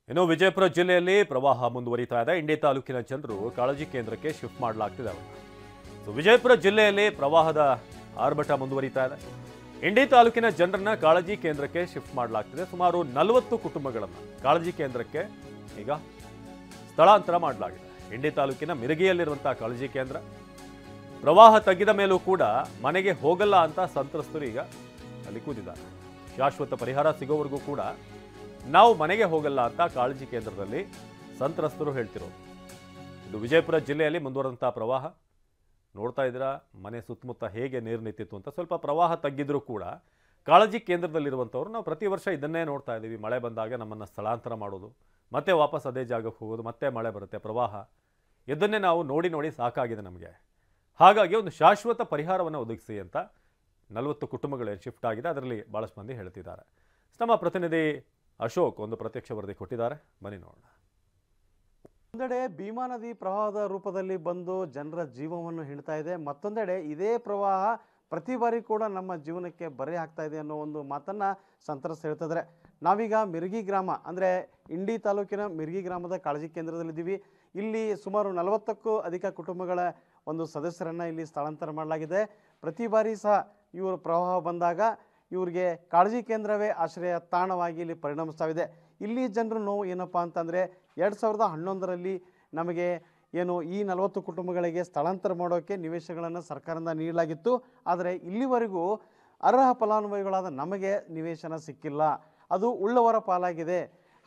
ಇನ್ನು ವಿಜಯಪುರ ಜಿಲ್ಲೆಯಲ್ಲಿ ಪ್ರವಾಹ ಮುಂದುವರಿತಾ ಇದೆ. ಇಂಡಿ ತಾಲೂಕಿನ ಜನರು ಕಾಳಜಿ ಕೇಂದ್ರಕ್ಕೆ ಶಿಫ್ಟ್ ಮಾಡಲಾಗ್ತಿದೆ ಅವರನ್ನು. ವಿಜಯಪುರ ಜಿಲ್ಲೆಯಲ್ಲಿ ಪ್ರವಾಹದ ಆರ್ಭಟ ಮುಂದುವರಿತಾ ಇದೆ. ಇಂಡಿ ತಾಲೂಕಿನ ಜನರನ್ನ ಕಾಳಜಿ ಕೇಂದ್ರಕ್ಕೆ ಶಿಫ್ಟ್ ಮಾಡಲಾಗ್ತಿದೆ. ಸುಮಾರು 40 ಕುಟುಂಬಗಳನ್ನು ಕಾಳಜಿ ಕೇಂದ್ರಕ್ಕೆ ಈಗ ಸ್ಥಳಾಂತರ ಮಾಡಲಾಗಿದೆ. ಇಂಡಿ ತಾಲೂಕಿನ ಮಿರಗಿಯಲ್ಲಿರುವಂತಹ ಕಾಳಜಿ ಕೇಂದ್ರ ಪ್ರವಾಹ ತಗ್ಗಿದ ಮೇಲೂ ಕೂಡ ಮನೆಗೆ ಹೋಗಲ್ಲ ಅಂತ ಸಂತ್ರಸ್ತರು ಈಗ ಅಲ್ಲಿ ಕೂತಿದ್ದಾರೆ. ಶಾಶ್ವತ ಪರಿಹಾರ ಸಿಗೋವರೆಗೂ ಕೂಡ ನಾವು ಮನೆಗೆ ಹೋಗಲ್ಲ ಅಂತ ಕಾಳಜಿ ಕೇಂದ್ರದಲ್ಲಿ ಸಂತ್ರಸ್ತರು ಹೇಳ್ತಿರೋದು. ಇದು ವಿಜಯಪುರ ಜಿಲ್ಲೆಯಲ್ಲಿ ಮುಂದುವರೆದಂತಹ ಪ್ರವಾಹ ನೋಡ್ತಾ ಇದ್ದೀರಾ. ಮನೆ ಸುತ್ತಮುತ್ತ ಹೇಗೆ ನೀರು ನಿಂತಿತ್ತು ಅಂತ. ಸ್ವಲ್ಪ ಪ್ರವಾಹ ತಗ್ಗಿದ್ರೂ ಕೂಡ ಕಾಳಜಿ ಕೇಂದ್ರದಲ್ಲಿರುವಂಥವ್ರು ನಾವು ಪ್ರತಿ ವರ್ಷ ಇದನ್ನೇ ನೋಡ್ತಾ ಇದ್ದೀವಿ. ಮಳೆ ಬಂದಾಗ ನಮ್ಮನ್ನು ಸ್ಥಳಾಂತರ ಮಾಡೋದು, ಮತ್ತೆ ವಾಪಸ್ ಅದೇ ಜಾಗಕ್ಕೆ ಹೋಗೋದು, ಮತ್ತೆ ಮಳೆ ಬರುತ್ತೆ, ಪ್ರವಾಹ, ಇದನ್ನೇ ನಾವು ನೋಡಿ ನೋಡಿ ಸಾಕಾಗಿದೆ ನಮಗೆ. ಹಾಗಾಗಿ ಒಂದು ಶಾಶ್ವತ ಪರಿಹಾರವನ್ನು ಒದಗಿಸಿ ಅಂತ 40 ಕುಟುಂಬಗಳು ಶಿಫ್ಟ್ ಆಗಿದೆ. ಅದರಲ್ಲಿ ಭಾಳಷ್ಟು ಮಂದಿ ಹೇಳ್ತಿದ್ದಾರೆ. ನಮ್ಮ ಪ್ರತಿನಿಧಿ ಅಶೋಕ್ ಒಂದು ಪ್ರತ್ಯಕ್ಷ ವರದಿ ಕೊಟ್ಟಿದ್ದಾರೆ, ಬನ್ನಿ ನೋಡೋಣ. ಒಂದೆಡೆ ಭೀಮಾ ನದಿ ಪ್ರವಾಹದ ರೂಪದಲ್ಲಿ ಬಂದು ಜನರ ಜೀವವನ್ನು ಹಿಡ್ತಾ ಇದೆ. ಮತ್ತೊಂದೆಡೆ ಇದೇ ಪ್ರವಾಹ ಪ್ರತಿ ಬಾರಿ ಕೂಡ ನಮ್ಮ ಜೀವನಕ್ಕೆ ಬರೆ ಆಗ್ತಾ ಇದೆ ಅನ್ನೋ ಒಂದು ಮಾತನ್ನ ಸಂತ್ರಸ್ತ ಹೇಳ್ತಿದ್ದಾರೆ. ನಾವೀಗ ಮಿರ್ಗಿ ಗ್ರಾಮ ಅಂದರೆ ಇಂಡಿ ತಾಲೂಕಿನ ಮಿರ್ಗಿ ಗ್ರಾಮದ ಕಾಳಜಿ ಕೇಂದ್ರದಲ್ಲಿದ್ದೀವಿ. ಇಲ್ಲಿ ಸುಮಾರು 40ಕ್ಕೂ ಅಧಿಕ ಕುಟುಂಬಗಳ ಒಂದು ಸದಸ್ಯರನ್ನು ಇಲ್ಲಿ ಸ್ಥಳಾಂತರ ಮಾಡಲಾಗಿದೆ. ಪ್ರತಿ ಬಾರಿ ಸಹ ಇವರು ಪ್ರವಾಹ ಬಂದಾಗ ಇವರಿಗೆ ಕಾಳಜಿ ಕೇಂದ್ರವೇ ಆಶ್ರಯ ತಾಣವಾಗಿ ಇಲ್ಲಿ ಪರಿಣಮಿಸ್ತಾವಿದೆ. ಇಲ್ಲಿ ಜನರ ನೋವು ಏನಪ್ಪ ಅಂತಂದರೆ 2011ರಲ್ಲಿ ನಮಗೆ ಏನು ಈ 40 ಕುಟುಂಬಗಳಿಗೆ ಸ್ಥಳಾಂತರ ಮಾಡೋಕ್ಕೆ ನಿವೇಶನಗಳನ್ನು ಸರ್ಕಾರದಿಂದ ನೀಡಲಾಗಿತ್ತು. ಆದರೆ ಇಲ್ಲಿವರೆಗೂ ಅರ್ಹ ಫಲಾನುಭವಿಗಳಾದ ನಮಗೆ ನಿವೇಶನ ಸಿಕ್ಕಿಲ್ಲ. ಅದು ಉಳ್ಳವರ ಪಾಲಾಗಿದೆ.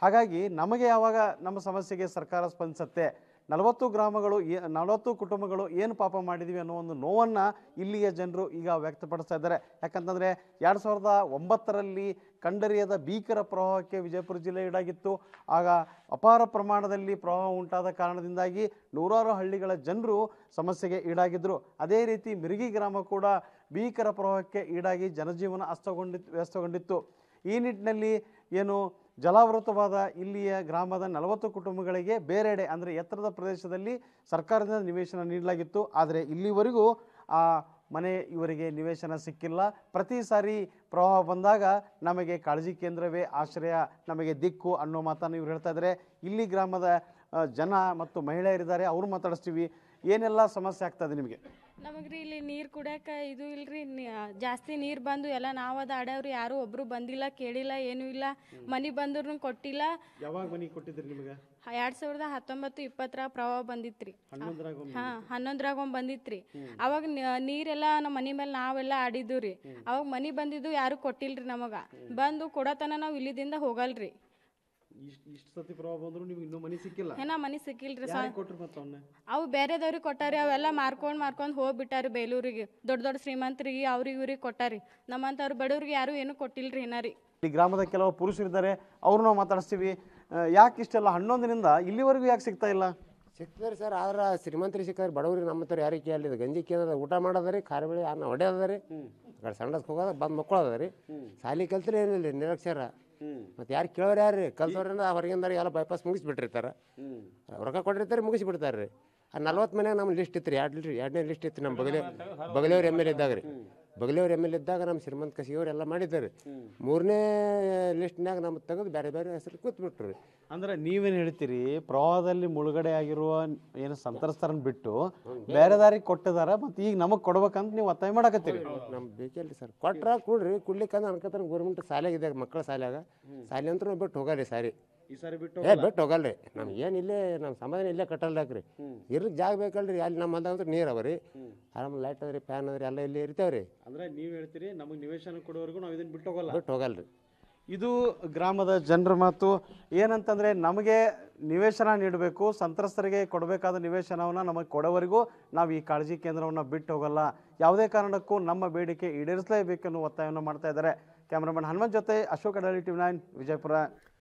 ಹಾಗಾಗಿ ನಮಗೆ ಯಾವಾಗ ನಮ್ಮ ಸಮಸ್ಯೆಗೆ ಸರ್ಕಾರ ಸ್ಪಂದಿಸುತ್ತೆ, 40 ಕುಟುಂಬಗಳು ಏನು ಪಾಪ ಮಾಡಿದ್ವಿ ಅನ್ನೋ ಒಂದು ನೋವನ್ನು ಇಲ್ಲಿಯ ಜನರು ಈಗ ವ್ಯಕ್ತಪಡಿಸ್ತಾ ಇದ್ದಾರೆ. ಯಾಕಂತಂದರೆ 2009ರಲ್ಲಿ ಕಂಡರಿಯದ ಭೀಕರ ಪ್ರವಾಹಕ್ಕೆ ವಿಜಯಪುರ ಜಿಲ್ಲೆ ಈಡಾಗಿತ್ತು. ಆಗ ಅಪಾರ ಪ್ರಮಾಣದಲ್ಲಿ ಪ್ರವಾಹ ಉಂಟಾದ ಕಾರಣದಿಂದಾಗಿ ನೂರಾರು ಹಳ್ಳಿಗಳ ಜನರು ಸಮಸ್ಯೆಗೆ ಈಡಾಗಿದ್ದರು. ಅದೇ ರೀತಿ ಮಿರ್ಗಿ ಗ್ರಾಮ ಕೂಡ ಭೀಕರ ಪ್ರವಾಹಕ್ಕೆ ಈಡಾಗಿ ಜನಜೀವನ ವ್ಯಸ್ತಗೊಂಡಿತ್ತು. ಈ ನಿಟ್ಟಿನಲ್ಲಿ ಏನು ಜಲಾವೃತವಾದ ಇಲ್ಲಿಯ ಗ್ರಾಮದ 40 ಕುಟುಂಬಗಳಿಗೆ ಬೇರೆಡೆ ಅಂದರೆ ಎತ್ತರದ ಪ್ರದೇಶದಲ್ಲಿ ಸರ್ಕಾರದಿಂದ ನಿವೇಶನ ನೀಡಲಾಗಿತ್ತು. ಆದರೆ ಇಲ್ಲಿವರೆಗೂ ಆ ಮನೆ ಇವರಿಗೆ ನಿವೇಶನ ಸಿಕ್ಕಿಲ್ಲ. ಪ್ರತಿ ಸಾರಿ ಪ್ರವಾಹ ಬಂದಾಗ ನಮಗೆ ಕಾಳಜಿ ಕೇಂದ್ರವೇ ಆಶ್ರಯ, ನಮಗೆ ದಿಕ್ಕು ಅನ್ನೋ ಮಾತನ್ನು ಇವ್ರು ಹೇಳ್ತಾ ಇದ್ದಾರೆ. ಇಲ್ಲಿ ಗ್ರಾಮದ ಜನ ಮತ್ತು ಮಹಿಳೆಯರಿದ್ದಾರೆ, ಅವ್ರು ಮಾತಾಡಿಸ್ತೀವಿ. ಏನೆಲ್ಲ ಸಮಸ್ಯೆ ಆಗ್ತದೆ ನಿಮಗೆ? ನಮಗ್ರಿ ಇಲ್ಲಿ ನೀರು ಕುಡಿಯೋಕೆ ಇದು ಇಲ್ರಿ, ಜಾಸ್ತಿ ನೀರು ಬಂದು ಎಲ್ಲ ನಾವು ಆಡವ್ರಿ. ಯಾರು ಒಬ್ರು ಬಂದಿಲ್ಲ, ಕೇಳಿಲ್ಲ, ಏನೂ ಇಲ್ಲ. ಮನೆ ಬಂದ್ರು ಕೊಟ್ಟಿಲ್ಲ. ಯಾವಾಗ ಮನೆ ಕೊಟ್ಟಿದ್ರಿ ನಿಮಗೆ? 2019-20 ಪ್ರವಾಹ ಬಂದಿತ್ರಿ. 11ರಾಗ ಬಂದಿತ್ರಿ. ಅವಾಗ ನೀರೆಲ್ಲ ನಮ್ಮ ಮನೆ ಮೇಲೆ ನಾವೆಲ್ಲ ಆಡಿದ್ದು ರೀ. ಅವಾಗ ಮನೆ ಬಂದಿದ್ದು ಯಾರು ಕೊಟ್ಟಿಲ್ರಿ. ನಮಗ ಬಂದು ಕೊಡತನ ನಾವು ಇಲ್ಲಿದಿಂದ ಹೋಗಲ್ರಿ. ಇಷ್ಟು ಸತಿ ಪ್ರವಾಹ ಬಂದ್ರು ನಿಮ್ಗೆ ಇನ್ನೂ ಮನೆ ಸಿಕ್ಕಿಲ್ಲ? ಮನೆ ಸಿಕ್ಕಿಲ್ರಿ. ಅವು ಬೇರೆದವ್ರಿಗೆ ಕೊಟ್ಟಾರಿ. ಅವೆಲ್ಲ ಮಾರ್ಕೊಂಡು ಹೋಗ್ಬಿಟ್ಟಾರಿ ಬೇಲೂರಿಗೆ. ದೊಡ್ಡ ಶ್ರೀಮಂತರಿಗೆ ಅವ್ರಿಗೆ ಇವ್ರಿಗೆ ಕೊಟ್ಟಾರಿ. ನಮ್ಮಂತವ್ರು ಬಡವ್ರಿಗೆ ಯಾರು ಏನು ಕೊಟ್ಟಿಲ್ರಿ ಏನಾರಿ. ಈ ಗ್ರಾಮದ ಕೆಲವು ಪುರುಷರಿದ್ದಾರೆ, ಅವ್ರು ನಾವು ಮಾತಾಡಿಸ್ತೀವಿ. ಯಾಕೆ ಇಷ್ಟೆಲ್ಲ 11ರಿಂದ ಇಲ್ಲಿವರೆಗೂ ಯಾಕೆ ಸಿಗ್ತಾ ಇಲ್ಲ? ಸಿಗ್ತಾರೆ ಸರ್, ಆದ್ರೆ ಶ್ರೀಮಂತರಿಗೆ ಸಿಕ್ಕಾರೆ, ಬಡವ್ರಿಗೆ ನಮ್ಮ ಹತ್ರ ಯಾರಿಗೆ ಕೇಳಿದ ಗಂಜಿ ಕೇಳದ ಊಟ ಮಾಡೋದ್ರಿ, ಖಾರ ಬೆಳೆ ಅನ್ನ ಹೊಡೆಯೋದ್ರಿ, ಕಡೆ ಸಂಡಸ್ಗೆ ಹೋಗೋದ ಬಂದು ಮಕ್ಕಳೋದ್ರಿ. ಸಾಲಿ ಕಲ್ತ್ರೆ ಏನಿಲ್ಲ ರೀ, ನಿರಕ್ಷರ. ಮತ್ತು ಯಾರು ಕೇಳೋರು ಯಾರು ರೀ? ಕಲ್ತವ್ರಿಂದ ಹೊರಗಿಂದಾರ ಎಲ್ಲ ಬೈಪಾಸ್ ಮುಗಿಸ್ಬಿಟ್ಟಿರ್ತಾರೆ, ರೊಕ್ಕ ಕೊಟ್ಟಿರ್ತಾರೆ, ಮುಗಿಸ್ಬಿಡ್ತಾರೆ ರೀ. ಆ 40 ಮನೆಯಾಗ ನಮ್ಮ ಲಿಸ್ಟ್ ಇತ್ತು ರೀ, 2ನೇ ಲಿಸ್ಟ್ ಇತ್ತು ನಮ್ಮ ಬಗಲಿಯವ್ರು ಎಮ್ ಎಲ್ ಇದ್ದಾಗ ರೀ. ಬಗಲಿಯವ್ರು ಎಮ್ ಎಲ್ ಇದ್ದಾಗ ನಮ್ಮ ಶ್ರೀಮಂತ ಕಸಿಯವ್ರು ಎಲ್ಲ ಮಾಡಿದ್ದಾರೆ. 3ನೇ ಲಿಸ್ಟ್ನಾಗ ನಮ್ಮ ತೆಗೆದು ಬೇರೆ ಬೇರೆ ಹೆಸರು ಕೂತ್ಬಿಟ್ರು ರೀ. ಅಂದ್ರೆ ನೀವೇನು ಹೇಳ್ತೀರಿ, ಪ್ರವಾಹದಲ್ಲಿ ಮುಳುಗಡೆ ಆಗಿರುವ ಏನು ಸಂತ್ರಸ್ತರನ್ನು ಬಿಟ್ಟು ಬೇರೆ ದಾರಿಗೆ ಕೊಟ್ಟಿದಾರ, ಮತ್ತು ಈಗ ನಮಗೆ ಕೊಡ್ಬೇಕಂತ ನೀವು ಒತ್ತಾಯ ಮಾಡಕತ್ತೀರಿ? ನಮ್ಗೆ ಬೇಕಿಲ್ಲ ಸರ್, ಕೊಟ್ರ ಕೊಡ್ರಿ, ಕುಡ್ಲಿಕ್ಕಂದ್ರೆ ಅನ್ಕತ್ತಾರ. ಗೌರ್ಮೆಂಟ್ ಶಾಲೆಗೆ ಮಕ್ಕಳ ಶಾಲ್ಯಾಗ ಶಾಲೆ ಅಂತೂ ಬಿಟ್ಟು ಹೋಗಲ್ರಿ. ಸಾರಿ ಈ ಸಾರಿ ಬಿಟ್ಟು ಬಿಟ್ಟು ಹೋಗಲ್ರಿ. ನಮ್ಗೆ ಏನು ಇಲ್ಲೇ ನಮ್ಮ ಸಮಾಧಾನ ಇಲ್ಲೇ ಕಟ್ಟಲ್ದಾಕ್ರಿ. ಇರ್ಲಿಕ್ಕೆ ಜಾಗ ಬೇಕಲ್ರಿ. ಅಲ್ಲಿ ನಮ್ಮ ಅಂದಂದ್ರೆ ನೀರು ಅವ ರೀ, ಆರಾಮ ಲೈಟ್ ಅದ್ರಿ, ಫ್ಯಾನ್ ಅದ್ರಿ, ಎಲ್ಲ ಇಲ್ಲಿ ಇರ್ತೇವ್ರಿ. ಅಂದ್ರೆ ನೀವು ಹೇಳ್ತೀರಿ ನಮಗೆ ನಿವೇಶನ ಕೊಡೋವರೆಗೂ ನಾವು ಇದನ್ನು ಬಿಟ್ಟು ಹೋಗಲ್ರಿ. ಇದು ಗ್ರಾಮದ ಜನರ ಮಾತು. ಏನಂತಂದರೆ ನಮಗೆ ನಿವೇಶನ ನೀಡಬೇಕು, ಸಂತ್ರಸ್ತರಿಗೆ ಕೊಡಬೇಕಾದ ನಿವೇಶನವನ್ನು ನಮಗೆ ಕೊಡೋವರೆಗೂ ನಾವು ಈ ಕಾಳಜಿ ಕೇಂದ್ರವನ್ನು ಬಿಟ್ಟು ಹೋಗಲ್ಲ. ಯಾವುದೇ ಕಾರಣಕ್ಕೂ ನಮ್ಮ ಬೇಡಿಕೆ ಈಡೇರಿಸಲೇಬೇಕೆನ್ನುವ ಒತ್ತಾಯವನ್ನು ಮಾಡ್ತಾ ಇದ್ದಾರೆ. ಕ್ಯಾಮ್ರಾಮನ್ ಹನುಮಂತ್ ಜೊತೆ ಅಶೋಕ್ ಅಡಳಿ, TV9 ವಿಜಯಪುರ.